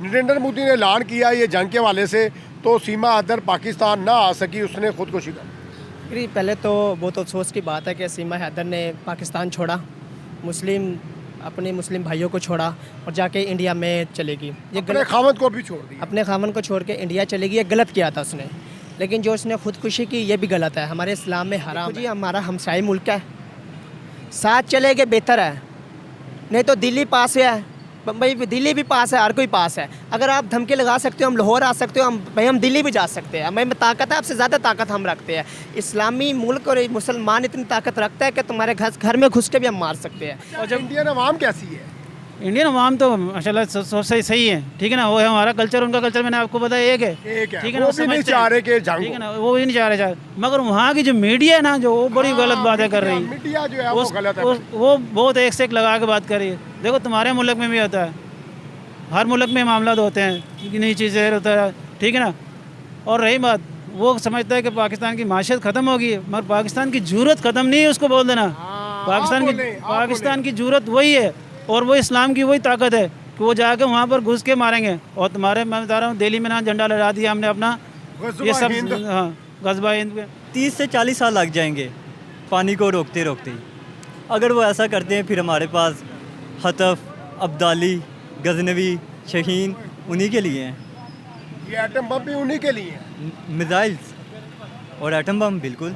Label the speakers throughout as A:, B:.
A: नरेंद्र मोदी ने ऐलान किया ये जंग के हवाले से, तो सीमा हैदर पाकिस्तान ना आ सकी, उसने खुदकुशी कर।
B: पहले तो बहुत अफसोस की बात है कि सीमा हैदर ने पाकिस्तान छोड़ा, अपने मुस्लिम भाइयों को छोड़ा और जाके इंडिया में चलेगी। ये
A: अपने खामद को भी छोड़ दिया,
B: अपने खामन को छोड़ के इंडिया चलेगी, ये गलत किया था उसने। लेकिन जो उसने खुदकुशी की ये भी गलत है, हमारे इस्लाम में हराम जी। हमारा हमसाई मुल्क है, साथ चलेंगे बेहतर है, नहीं तो दिल्ली पास है भाई, दिल्ली भी पास है, हर कोई पास है। अगर आप धमकी लगा सकते हो हम लाहौर आ सकते हो, हम दिल्ली भी जा सकते हैं, हमें ताकत है, आपसे ज़्यादा ताकत हम रखते हैं। इस्लामी मुल्क और मुसलमान इतनी ताकत रखता है कि तुम्हारे घर में घुस के भी हम मार सकते हैं।
A: और जब इंडियन अवाम कैसी है?
C: इंडियन अवाम तो माशाल्लाह सही है, ठीक है ना। वो है हमारा कल्चर, उनका कल्चर मैंने आपको बताया एक है, ठीक है ना।
A: वो भी नहीं चाह रहे कि
C: ठीक है ना, वो भी नहीं चाह रहे, मगर वहाँ की जो मीडिया है ना, जो वो बड़ी गलत बातें कर रही है।
A: मीडिया जो है वो गलत है,
C: वो बहुत एक से एक लगा के बात कर रही है। देखो तुम्हारे मुल्क में भी होता है, हर मुल्क में मामला होते हैं कि नई चीज़ें होता है, ठीक है ना। और रही बात, वो समझता है कि पाकिस्तान की माशत ख़त्म होगी, मगर पाकिस्तान की जरूरत ख़त्म नहीं है, उसको बोल देना। पाकिस्तान की जरूरत वही है, और वो इस्लाम की वही ताकत है कि वो जाकर वहाँ पर घुस के मारेंगे। और तुम्हारे मैं बता रहा हूँ, दिल्ली में ना झंडा लहरा दिया हमने अपना, ये सब हाँ गज़बा हिंद पे
D: 30 से 40 साल लग जाएंगे पानी को रोकते रोकते। अगर वो ऐसा करते हैं फिर हमारे पास हतफ, अब्दाली, गजनवी, शहीन उन्हीं के लिए हैं।
A: ये एटम बम भी उन्हीं के लिए हैं,
D: मिसाइल्स और एटम बम बिल्कुल।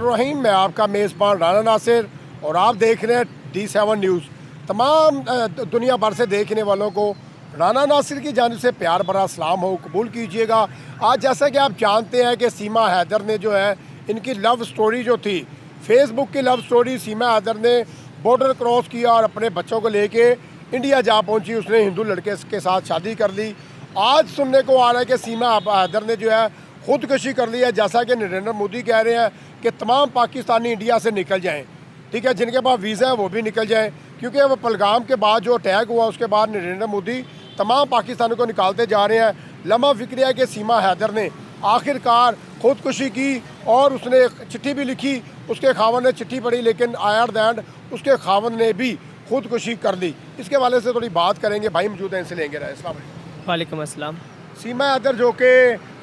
A: रहीम, मैं आपका मेज़बान राना नासिर और आप देख रहे हैं D7 न्यूज़। तमाम दुनिया भर से देखने वालों को राना नासिर की जानिब से प्यार भरा सलाम हो, कबूल कीजिएगा। आज जैसा कि आप जानते हैं कि सीमा हैदर ने जो है, इनकी लव स्टोरी जो थी, फेसबुक की लव स्टोरी, सीमा हैदर ने बॉर्डर क्रॉस किया और अपने बच्चों को लेके इंडिया जा पहुंची। उसने हिंदू लड़के के साथ शादी कर ली। आज सुनने को आ रहा है कि सीमा हैदर ने जो है खुदकुशी कर ली है। जैसा कि नरेंद्र मोदी कह रहे हैं कि तमाम पाकिस्तानी इंडिया से निकल जाएं, ठीक है, जिनके पास वीज़ा है वो भी निकल जाएं, क्योंकि वो पहलगाम के बाद जो अटैक हुआ उसके बाद नरेंद्र मोदी तमाम पाकिस्तानियों को निकालते जा रहे हैं। लम्हा फिक्र है कि सीमा हैदर ने आखिरकार खुदकुशी की और उसने एक चिट्ठी भी लिखी, उसके खावन ने चिट्ठी पढ़ी, लेकिन आयर दैंड उसके खावन ने भी खुदकुशी कर ली। इसके वाले से थोड़ी बात करेंगे, भाई मौजूद हैं, इनसे लेंगे राय। अस्सलाम वालेकुम।
B: वालेकुम अस्सलाम।
A: सीमा हैदर जो कि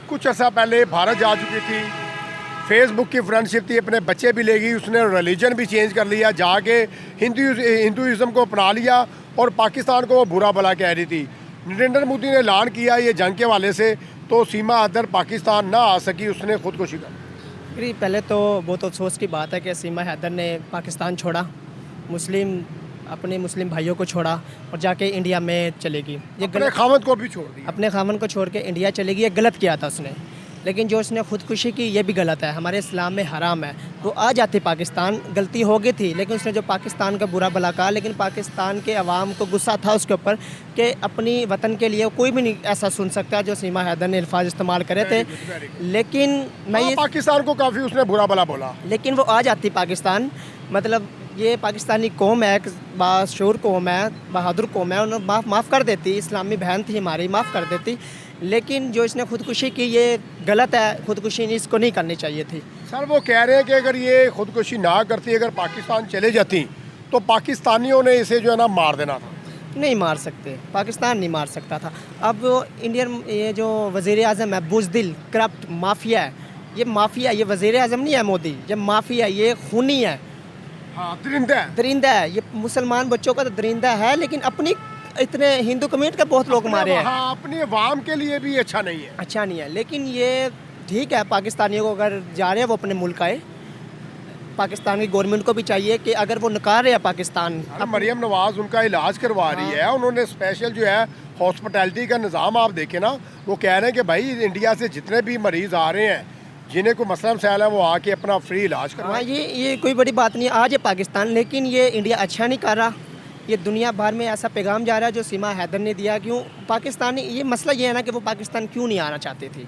A: कुछ अर्सा पहले भारत जा चुकी थी, फेसबुक की फ्रेंडशिप थी, अपने बच्चे भी ले गई, उसने रिलीजन भी चेंज कर लिया, जाके हिंदुइज़्म को अपना लिया और पाकिस्तान को वो बुरा भला कह रही थी। नरेंद्र मोदी ने ऐलान किया ये जंग के हवाले से, तो सीमा हैदर पाकिस्तान ना आ सकी, उसने खुदकुशी कर।
B: पहले तो बहुत अफसोस की बात है कि सीमा हैदर ने पाकिस्तान छोड़ा, अपने मुस्लिम भाइयों को छोड़ा और जाके इंडिया में चलेगी। ये
A: अपने खामद को भी छोड़ दिया,
B: अपने खामन को छोड़ के इंडिया चलेगी, ये गलत किया था उसने। लेकिन जो उसने खुदकुशी की ये भी गलत है, हमारे इस्लाम में हराम है। वो आ जाती पाकिस्तान, गलती हो गई थी, लेकिन उसने जो पाकिस्तान का बुरा भला कहा, लेकिन पाकिस्तान के अवाम को गुस्सा था उसके ऊपर कि अपनी वतन के लिए कोई भी नहीं ऐसा सुन सकता जो सीमा हैदर ने अल्फाज इस्तेमाल करे थे। लेकिन मैं ये
A: पाकिस्तान को काफ़ी उसने बुरा भला बोला,
B: लेकिन वो आ जाती पाकिस्तान, मतलब ये पाकिस्तानी कौम है, बाशूर कौम है, बहादुर कौम है, उन्हें माफ़ कर देती। इस्लामी बहन थी हमारी, माफ़ कर देती। लेकिन जो इसने खुदकुशी की ये गलत है, खुदकुशी इसको नहीं करनी चाहिए थी।
A: सर वो कह रहे हैं कि अगर ये खुदकुशी ना करती, अगर पाकिस्तान चले जाती, तो पाकिस्तानियों ने इसे जो है ना मार देना था।
B: नहीं मार सकते, पाकिस्तान नहीं मार सकता था। अब इंडियन ये जो वज़ीर आज़म है, बुज़दिल करप्ट माफिया है, ये माफिया, ये वज़ीर आज़म नहीं है मोदी, ये माफिया, ये खूनी है,
A: हाँ, दरिंदा
B: है। ये मुसलमान बच्चों का तो दरिंदा है, लेकिन अपनी इतने हिंदू कम्युनिटी के बहुत लोग मारे हैं।
A: हाँ, अपनी अवाम के लिए भी अच्छा नहीं है,
B: अच्छा नहीं है। लेकिन ये ठीक है, पाकिस्तानियों को अगर जा रहे हैं वो अपने मुल्क आए, पाकिस्तान की गवर्नमेंट को भी चाहिए कि अगर वो नकार रहे हैं पाकिस्तान।
A: अब मरियम नवाज़ उनका इलाज करवा रही है, उन्होंने स्पेशल जो है हॉस्पिटैलिटी का निज़ाम आप देखें ना, वो कह रहे हैं कि भाई इंडिया से जितने भी मरीज़ आ रहे हैं, जिन्हें कोई मसला मसाइल है, वो आके अपना फ्री इलाज करवाएं।
B: हाँ, ये कोई बड़ी बात नहीं है, आज है पाकिस्तान, लेकिन ये इंडिया अच्छा नहीं कर रहा। ये दुनिया भर में ऐसा पैगाम जा रहा है जो सीमा हैदर ने दिया। क्यों पाकिस्तानी, ये मसला ये है ना कि वो पाकिस्तान क्यों नहीं आना चाहते थे।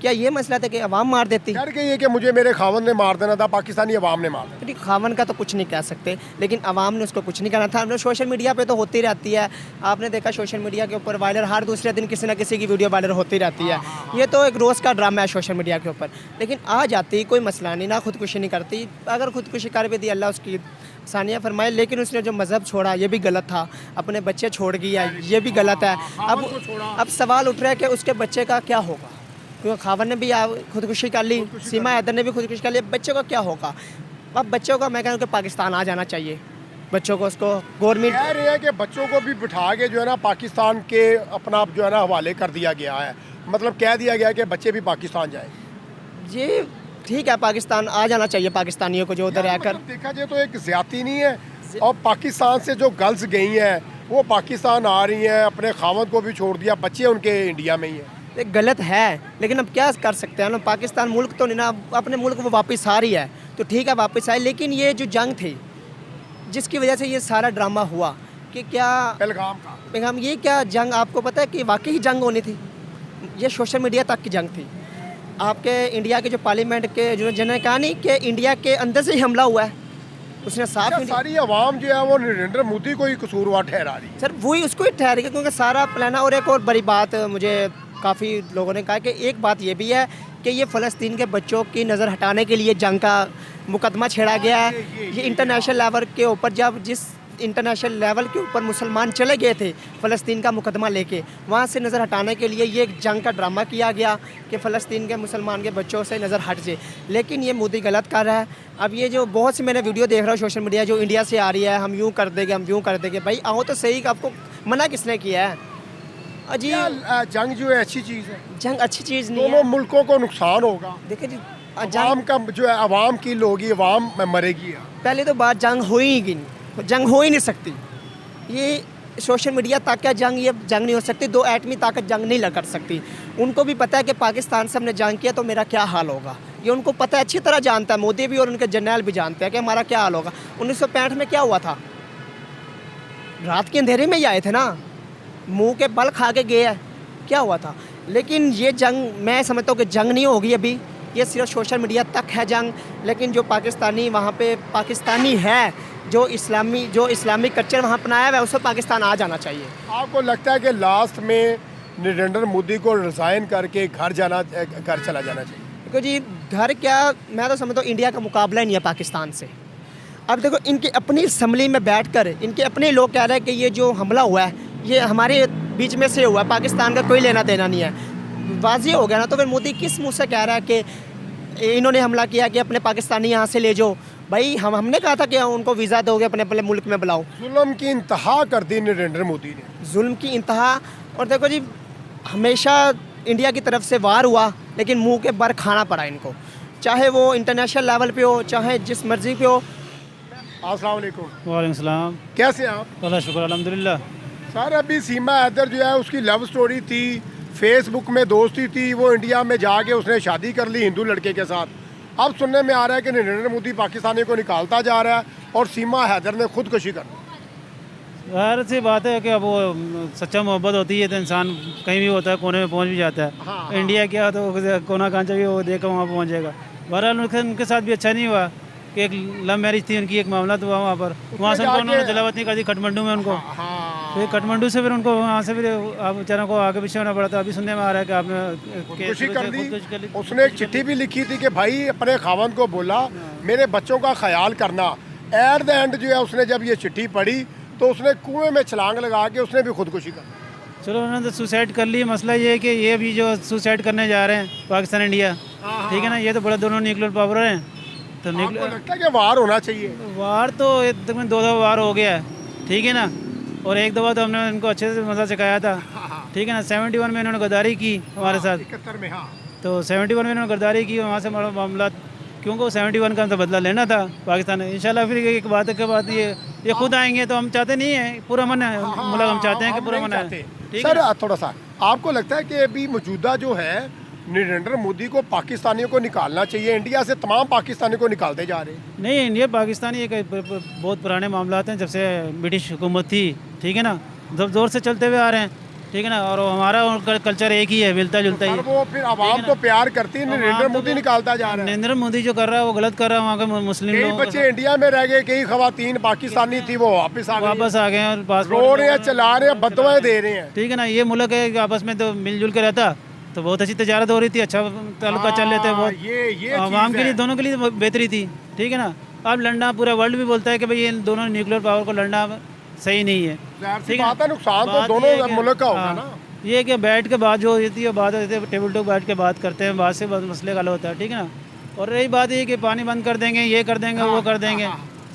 B: क्या ये मसला था कि अवाम मार देती?
A: डर के ये कि मुझे मेरे खावन ने मार देना था, पाकिस्तानी अवाम ने मार देना।
B: खावन का तो कुछ नहीं कह सकते, लेकिन अवाम ने उसको कुछ नहीं करना था। सोशल मीडिया पे तो होती रहती है, आपने देखा सोशल मीडिया के ऊपर वायरल हर दूसरे दिन किसी ना किसी की वीडियो वायरल होती रहती है। ये तो एक रोज़ का ड्रामा है सोशल मीडिया के ऊपर। लेकिन आ जाती कोई मसला नहीं, ना खुदकुशी नहीं करती। अगर खुदकुशी कर भी दी, अल्लाह उसकी सानिया फरमाए, लेकिन उसने जो मज़हब छोड़ा ये भी गलत था, अपने बच्चे छोड़ गया ये भी गलत है। अब सवाल उठ रहा है कि उसके बच्चे का क्या होगा, क्योंकि खावर ने भी खुदकुशी कर ली, सीमा हैदर ने भी खुदकुशी कर ली, बच्चे का क्या होगा। अब बच्चों का मैं कहूँ कि पाकिस्तान आ जाना चाहिए, बच्चों को उसको गवर्नमेंट
A: कह रहे हैं कि बच्चों को भी बिठा के जो है ना पाकिस्तान के अपना जो है ना हवाले कर दिया गया है, मतलब कह दिया गया है कि बच्चे भी पाकिस्तान जाए।
B: ये ठीक है, पाकिस्तान आ जाना चाहिए पाकिस्तानियों को जो उधर रहकर।
A: मतलब देखा जाए तो एक ज्यादती नहीं है, और पाकिस्तान से जो गर्ल्स गई हैं वो पाकिस्तान आ रही हैं, अपने खावत को भी छोड़ दिया, बच्चे उनके इंडिया में ही हैं।
B: ये गलत है, लेकिन अब क्या कर सकते हैं ना, पाकिस्तान मुल्क तो नहीं ना, अपने मुल्क वो वापस आ रही है तो ठीक है वापस आए, लेकिन ये जो जंग थी जिसकी वजह से ये सारा ड्रामा हुआ कि क्या पैगाम, ये क्या जंग आपको पता है कि वाकई ही जंग होनी थी, ये सोशल मीडिया तक की जंग थी। आपके इंडिया के जो पार्लियामेंट के जो जिन्होंने कहा नहीं कि इंडिया के अंदर से ही हमला हुआ है, उसने साफ
A: सारी आवाम जो है वो नरेंद्र मोदी को ही कसूरवार ठहरा रही है।
B: सर वही उसको ही ठहर गया, क्योंकि सारा प्लान। और एक और बड़ी बात मुझे काफ़ी लोगों ने कहा कि एक बात ये भी है कि ये फ़लस्तीन के बच्चों की नज़र हटाने के लिए जंग का मुकदमा छेड़ा गया है। ये इंटरनेशनल लेवल के ऊपर, जब जिस इंटरनेशनल लेवल के ऊपर मुसलमान चले गए थे फ़लस्तीन का मुकदमा लेके, वहाँ से नज़र हटाने के लिए ये एक जंग का ड्रामा किया गया कि फ़लस्तीन के मुसलमान के बच्चों से नज़र हट जाए, लेकिन ये मोदी गलत कर रहा है। अब ये जो बहुत सी मैंने वीडियो देख रहा हूँ सोशल मीडिया, जो इंडिया से आ रही है, हम यूँ कर देंगे, हम यूँ कर देंगे, भाई आओ तो सही, आपको मना किसने किया है? अजी
A: जंग जो है अच्छी चीज़ है,
B: जंग अच्छी चीज़ नहीं
A: दोनों
B: है।
A: मुल्कों को नुकसान होगा।
B: देखिए जी,
A: अवाम का जो है अवाम की लोगी, अवाम मरेगी।
B: पहले तो बात जंग हो ही नहीं, जंग हो ही नहीं सकती। ये सोशल मीडिया ताकत जंग, ये जंग नहीं हो सकती, दो एटमी ताकत जंग नहीं कर सकती। उनको भी पता है कि पाकिस्तान से हमने जंग किया तो मेरा क्या हाल होगा, ये उनको पता है, अच्छी तरह जानता है। मोदी भी और उनके जर्नल भी जानते हैं कि हमारा क्या हाल होगा। 1965 में क्या हुआ था, रात के अंधेरे में ही आए थे ना, मुंह के बल खा के गए हैं, क्या हुआ था। लेकिन ये जंग मैं समझता हूँ कि जंग नहीं होगी अभी, ये सिर्फ सोशल मीडिया तक है जंग। लेकिन जो पाकिस्तानी वहाँ पे पाकिस्तानी है, जो इस्लामिक कल्चर वहाँ अपनाया हुआ है, उसको पाकिस्तान आ जाना चाहिए।
A: आपको लगता है कि लास्ट में नरेंद्र मोदी को रिज़ाइन करके घर चला जाना चाहिए?
B: देखो जी, घर क्या, मैं तो समझता हूँ इंडिया का मुकाबला ही नहीं है पाकिस्तान से। अब देखो, इनकी अपनी असम्बली में बैठकर इनके अपने लोग कह रहे हैं कि ये जो हमला हुआ है ये हमारे बीच में से हुआ है, पाकिस्तान का कोई लेना देना नहीं है। वाज़ी हो गया ना, तो फिर मोदी किस मुँह से कह रहा है कि इन्होंने हमला किया कि अपने पाकिस्तानी यहाँ से ले जाओ? भाई हमने कहा था कि उनको वीज़ा दोगे, अपने अपने मुल्क में बुलाओ।
A: जुल्म की इंतहा कर दी नरेंद्र मोदी ने,
B: जुल्म की इंतहा। और देखो जी, हमेशा इंडिया की तरफ से वार हुआ, लेकिन मुंह के बर खाना पड़ा इनको, चाहे वो इंटरनेशनल लेवल पे हो, चाहे जिस मर्जी पे हो।
A: अस्सलाम वालेकुम।
C: वालेकुम सलाम।
A: कैसे हैं आप?
C: अल्लाह शुक्र अल्हम्दुलिल्लाह।
A: सर अभी सीमा हैदर जो है उसकी लव स्टोरी थी, फेसबुक में दोस्ती थी, वो इंडिया में जाके उसने शादी कर ली हिंदू लड़के के साथ। अब सुनने में आ रहा है कि नरेंद्र मोदी पाकिस्तानी को निकालता जा रहा है और सीमा हैदर ने खुदकुशी कर दी।
C: ज़ाहिर सी बात है कि अब वो सच्चा मोहब्बत होती है तो इंसान कहीं भी होता है, कोने में पहुंच भी जाता है।
A: हाँ।
C: इंडिया क्या तो कोना कांचा भी वो देख वहाँ पहुँच जाएगा। बहरहाल उनके साथ भी अच्छा नहीं हुआ कि एक लव मैरिज थी उनकी, एक मामला तो हुआ वहाँ पर, वहाँ से उन्होंने जलावतनी कर दी काठमांडू में उनको। फिर काठमांडू से फिर उनको वहाँ से फिर आप बेचारों को आगे पीछे होना पड़ा था। अभी सुनने में आ रहा है कि आपने
A: खुदकुशी कर दी। उसने एक चिट्ठी भी लिखी थी कि भाई अपने खावंद को बोला मेरे बच्चों का ख्याल करना। एट द एंड जो है उसने जब ये चिट्ठी पढ़ी तो उसने कुएं में छलांग लगा के उसने भी खुदकुशी कर दी।
C: चलो उन्होंने तो सुसाइड कर ली। मसला ये है कि ये भी जो सुसाइड करने जा रहे हैं पाकिस्तान इंडिया, ठीक है ना, ये तो बड़ा दोनों न्यूक्लियर पावर हैं। तो
A: आपको लगता है कि वार होना चाहिए?
C: वार तो एकदम 2 दफ़ा वार हो गया है, ठीक है ना, और एक दफ़ा तो हमने इनको अच्छे से मज़ा सिखाया था, ठीक है ना। 71 में इन्होंने गद्दारी की हमारे साथ,
A: 71 में। हाँ,
C: तो 71 में इन्होंने गद्दारी की, वहाँ से हमारा मामला, क्योंकि 71 का तो बदला लेना था पाकिस्तान ने। इंशाल्लाह फिर एक बात के बाद ये खुद आएंगे, तो हम चाहते नहीं है पूरा मन है, मतलब हम चाहते हैं कि पूरा मन है।
A: सर थोड़ा सा आपको लगता है कि अभी मौजूदा जो है नरेंद्र मोदी को पाकिस्तानियों को निकालना चाहिए? इंडिया से तमाम पाकिस्तानियों को निकालते जा रहे हैं।
C: नहीं, इंडिया पाकिस्तानी एक बहुत पुराने मामला हैं, जब से ब्रिटिश हुकूमत थी, ठीक है ना, जब जोर से चलते हुए आ रहे हैं, ठीक है ना, और हमारा उनका कल्चर एक ही है, मिलता जुलता ही।
A: वो फिर आवाम तो प्यार करती है, नरेंद्र मोदी निकालता जा रहा है।
C: नरेंद्र मोदी जो कर रहा है वो गलत कर रहा है। वहाँ के मुस्लिम
A: कई
C: लोग
A: बच्चे इंडिया में रह गए, कई खवातीन पाकिस्तानी थी वो वापस आ
C: गए हैं और
A: रो
C: पासपोर्ट
A: रहे हैं, चला रहे हैं, बददुआएं दे रहे हैं।
C: ठीक है ना, ये मुल्क है कि आपस में तो मिलजुल के रहता तो बहुत अच्छी तजारत हो रही थी, अच्छा ताल्लुका चल लेते, बहुत
A: ये
C: आवाम के लिए, दोनों के लिए बेहतरी थी, ठीक है ना। अब लड़ना पूरा वर्ल्ड भी बोलता है कि भाई इन दोनों न्यूक्लियर पावर को लड़ना सही नहीं है।
A: ज़ाहिर सी
C: ठीक है
A: बात है, नुकसान तो
C: बात
A: दोनों
C: ये है कि-
A: मुल्क का होगा
C: हाँ,
A: ना।
C: ये कि बैठ के बात जो होती है बात होती है, टेबल टॉक बैठ के बात करते हैं, बात से मसले का हल होता है, ठीक है ना। और रही बात ये कि पानी बंद कर देंगे, ये कर देंगे, वो कर देंगे,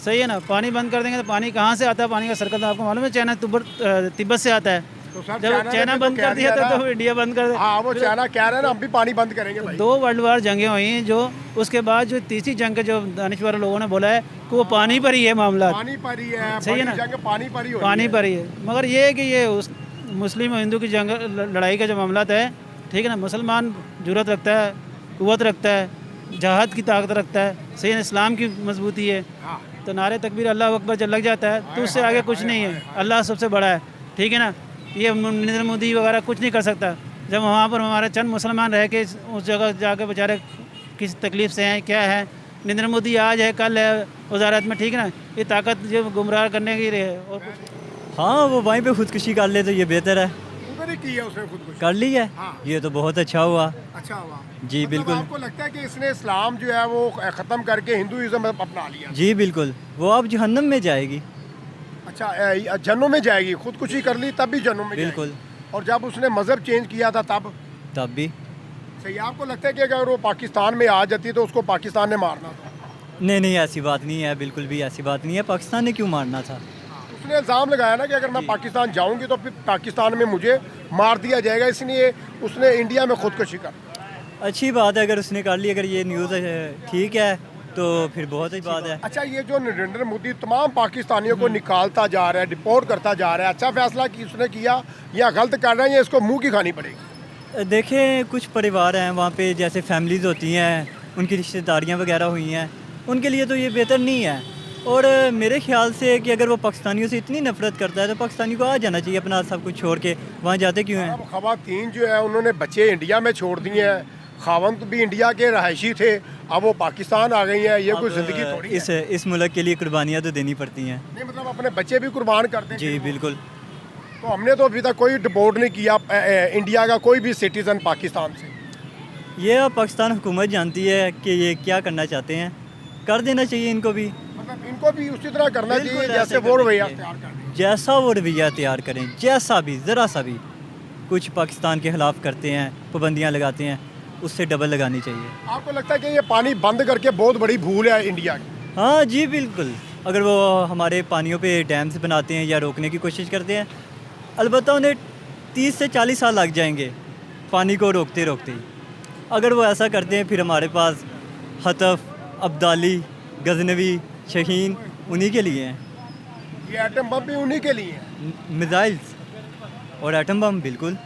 C: सही है ना। पानी बंद कर देंगे तो पानी कहाँ से आता है, पानी का सर्कल तो आपको मालूम है, चाइना तिब्बत से आता है।
A: तो सर
C: जब चाइना
A: ने
C: बंद
A: कह
C: कर दिया
A: ना,
C: तो इंडिया बंद कर
A: हाँ वो चाइना कह रहे हैं ना हम भी पानी बंद करेंगे भाई।
C: 2 वर्ल्ड वार जंगें हुई हैं, जो उसके बाद जो तीसरी जंग के जो दानिश्वर लोगों ने बोला है कि वो पानी पर ही है मामला,
A: पानी पर ही है,
C: सही है
A: बड़ी
C: ना।
A: जंग पानी पर ही हो रही
C: पानी
A: है।
C: पर ही है। मगर ये है कि ये उस मुस्लिम और हिंदू की जंग लड़ाई का जो मामला है, ठीक है ना। मुसलमान जुर्रत रखता है, कुव्वत रखता है, जहाद की ताकत रखता है, सही है, इस्लाम की मजबूती है,
A: हाँ।
C: तो नारे तकबीर अल्लाह अकबर जब लग जाता है तो उससे आगे कुछ नहीं है, अल्लाह सबसे बड़ा है, ठीक है ना। ये नरेंद्र मोदी वगैरह कुछ नहीं कर सकता। जब वहाँ पर हमारे चंद मुसलमान रह के उस जगह जाकर बेचारे किस तकलीफ़ से हैं, क्या है, नरेंद्र मोदी आज है कल है वजारत में, ठीक है ना। ये ताकत जो गुमराह करने की है और कुछ
D: हाँ, वो वहीं पे खुदकुशी कर ले तो ये बेहतर है।
A: उधर ही की है उसने खुद
D: कर ली है,
A: हाँ।
D: ये तो बहुत अच्छा हुआ।
A: अच्छा हुआ
D: जी
A: मतलब
D: बिल्कुल।
A: आपको लगता है कि इसने इस्लाम जो है वो ख़त्म करके हिंदुइज्म अपना लिया।
D: जी बिल्कुल, वो अब जहन्नम में जाएगी।
A: अच्छा जन्नों में जाएगी, खुदकुशी कर ली तब भी जन्नों में
D: बिल्कुल।
A: जाएगी। और जब उसने मज़हब चेंज किया था तब
D: तब भी
A: सही। आपको लगता है कि अगर वो पाकिस्तान में आ जाती तो उसको पाकिस्तान ने मारना था?
D: नहीं नहीं, ऐसी बात नहीं है, बिल्कुल भी ऐसी बात नहीं है। पाकिस्तान ने क्यों मारना था?
A: उसने इल्ज़ाम लगाया ना कि अगर मैं पाकिस्तान जाऊंगी तो फिर पाकिस्तान में मुझे मार दिया जाएगा, इसलिए उसने इंडिया में खुदकुशी कर ली।
D: अच्छी बात है अगर उसने कर ली, अगर ये न्यूज़ ठीक है तो फिर बहुत ही बात है।
A: अच्छा, ये जो नरेंद्र मोदी तमाम पाकिस्तानियों को निकालता जा रहा है, डिपोर्ट करता जा रहा है, अच्छा फैसला कि उसने किया या गलत कर रहा है, या इसको मुंह की खानी पड़ेगी?
D: देखें, कुछ परिवार हैं वहाँ पे, जैसे फैमिलीज़ होती हैं, उनकी रिश्तेदारियाँ वगैरह हुई हैं, उनके लिए तो ये बेहतर नहीं है। और मेरे ख्याल से कि अगर वो पाकिस्तानियों से इतनी नफरत करता है तो पाकिस्तानी को आ जाना चाहिए अपना सब कुछ छोड़ के। वहाँ जाते क्यों हैं?
A: अब खवातीन जो है उन्होंने बच्चे इंडिया में छोड़ दिए हैं, खावंद भी इंडिया के रहायशी थे, अब वो पाकिस्तान आ गई हैं, ये कोई ज़िंदगी थोड़ी है।
D: इस मुल्क के लिए कुर्बानियाँ तो देनी पड़ती हैं।
A: नहीं मतलब अपने बच्चे भी कुर्बान करते हैं।
D: जी बिल्कुल।
A: तो हमने तो अभी तक कोई डिपोर्ट नहीं किया इंडिया का कोई भी सिटीज़न पाकिस्तान से।
D: ये अब पाकिस्तान हुकूमत जानती है कि ये क्या करना चाहते हैं, कर देना चाहिए इनको भी।
A: मतलब इनको भी उसी तरह करना चाहिए
D: बिल्कुल
A: जैसे
D: ऐसे
A: वो
D: करना
A: रवैया
D: चाहिए।
A: तैयार कर रहे हैं।
D: जैसा वो रवैया तैयार करें, जैसा भी ज़रा सा भी कुछ पाकिस्तान के ख़िलाफ़ करते हैं, पाबंदियाँ लगाते हैं, उससे डबल लगानी चाहिए।
A: आपको लगता है कि ये पानी बंद करके बहुत बड़ी भूल है इंडिया की?
D: हाँ जी बिल्कुल। अगर वो हमारे पानियों पे डैम्स बनाते हैं या रोकने की कोशिश करते हैं, अलबत्ता उन्हें 30 से 40 साल लग जाएंगे पानी को रोकते रोकते ही। अगर वो ऐसा करते हैं फिर हमारे पास हतफ, अब्दाली, गजनवी, शहीन उन्हीं के लिए हैं।
A: ये एटम बम भी उन्हीं के लिए है।
D: मिसाइल्स और एटम बम बिल्कुल।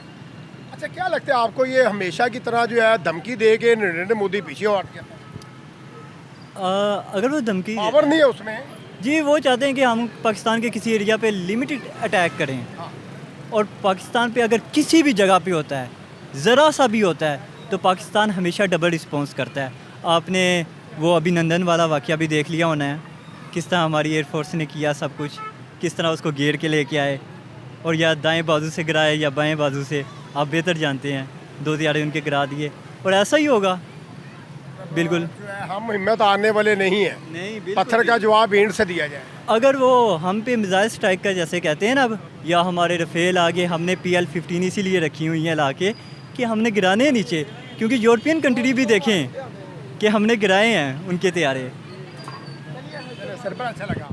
A: अच्छा, क्या लगता है आपको ये हमेशा की तरह जो है धमकी दे के नरेंद्र मोदी पीछे हट गया?
D: अगर वो धमकी
A: पावर नहीं है उसमें।
D: जी, वो चाहते हैं कि हम पाकिस्तान के किसी एरिया पे लिमिटेड अटैक करें, और पाकिस्तान पे अगर किसी भी जगह पे होता है, ज़रा सा भी होता है, तो पाकिस्तान हमेशा डबल रिस्पॉन्स करता है। आपने वो अभिनंदन वाला वाक़या भी देख लिया होना है, किस तरह हमारी एयरफोर्स ने किया सब कुछ, किस तरह उसको घेर के लेके आए, और या दाएं बाजू से गिराए या बाएं बाजू से, आप बेहतर जानते हैं, 2 दिहाड़े उनके गिरा दिए, और ऐसा ही होगा बिल्कुल।
A: जो है हम हिम्मत हारने वाले नहीं हैं।
D: नहीं,
A: पत्थर का जवाब ईंट से दिया जाए।
D: अगर वो हम पे मिसाइल स्ट्राइक का जैसे कहते हैं ना अब, या हमारे रफ़ेल आगे हमने PL-15 इसीलिए रखी हुई हैं ला के कि हमने गिराने हैं नीचे, क्योंकि यूरोपियन कंट्री भी देखें कि हमने गिराए हैं उनके तैयारे।
A: सर पर अच्छा लगा।